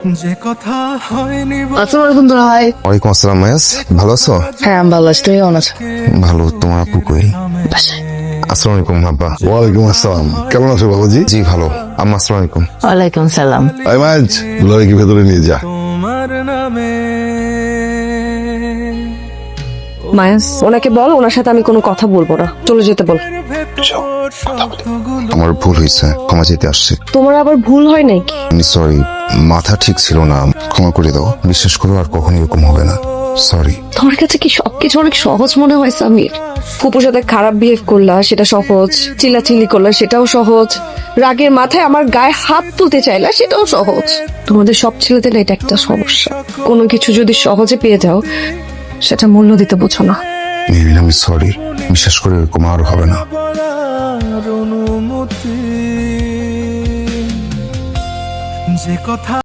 যে কথা হয়নি আসসালামু আলাইকুম দুলা ভাই। ওয়ালাইকুম আসসালাম মায়াস, ভালো আছো? হ্যাঁ আমি ভালো আছি, তুমি কেমন আছো? ভালো। তোমার আপু কই? বাসায়। আসসালামু আলাইকুম আব্বা। ওয়ালাইকুম আসসালাম, কেমন আছো বাবাজি? জি ভালো। আম্মা আসসালামু আলাইকুম। ওয়ালাইকুম সালাম। আইমাজ দুলাভাইকে ভেতরে নিয়ে যা। তোমার নামে। মায়াস, ওনাকে বল ওনার সাথে আমি কোনো কথা বলবো না, চলে যেতে বল। আমার ভুল হয়েছে, ক্ষমা চাইতে আসছি। তোমার আবার ভুল হয় নাকি? আমি সরি, মাথা ঠিক ছিল না, ক্ষমা করে দাও। বিশ্বাস করো আর কখনো এরকম হবে না। সরি। তোমার কাছে কি সবকিছু অনেক সহজ মনে হয় সামির? ফুপুর সাথে খারাপ বিহেভ করলা সেটা সহজ, চিল্লাচিল্লি করলা সেটাও সহজ, রাগের মাথায় আমার গায়ে হাত তুলতে চাইলা সেটাও সহজ। তোমাদের সব ছেলেদের এটা একটা সমস্যা, কোনো কিছু যদি সহজে পেয়ে যাও সেটা মূল্য দিতে বোঝো না। মেরিন আমি সরি, বিশ্বাস করে এরকম আর হবে না। বলার অনুমতি যে কথা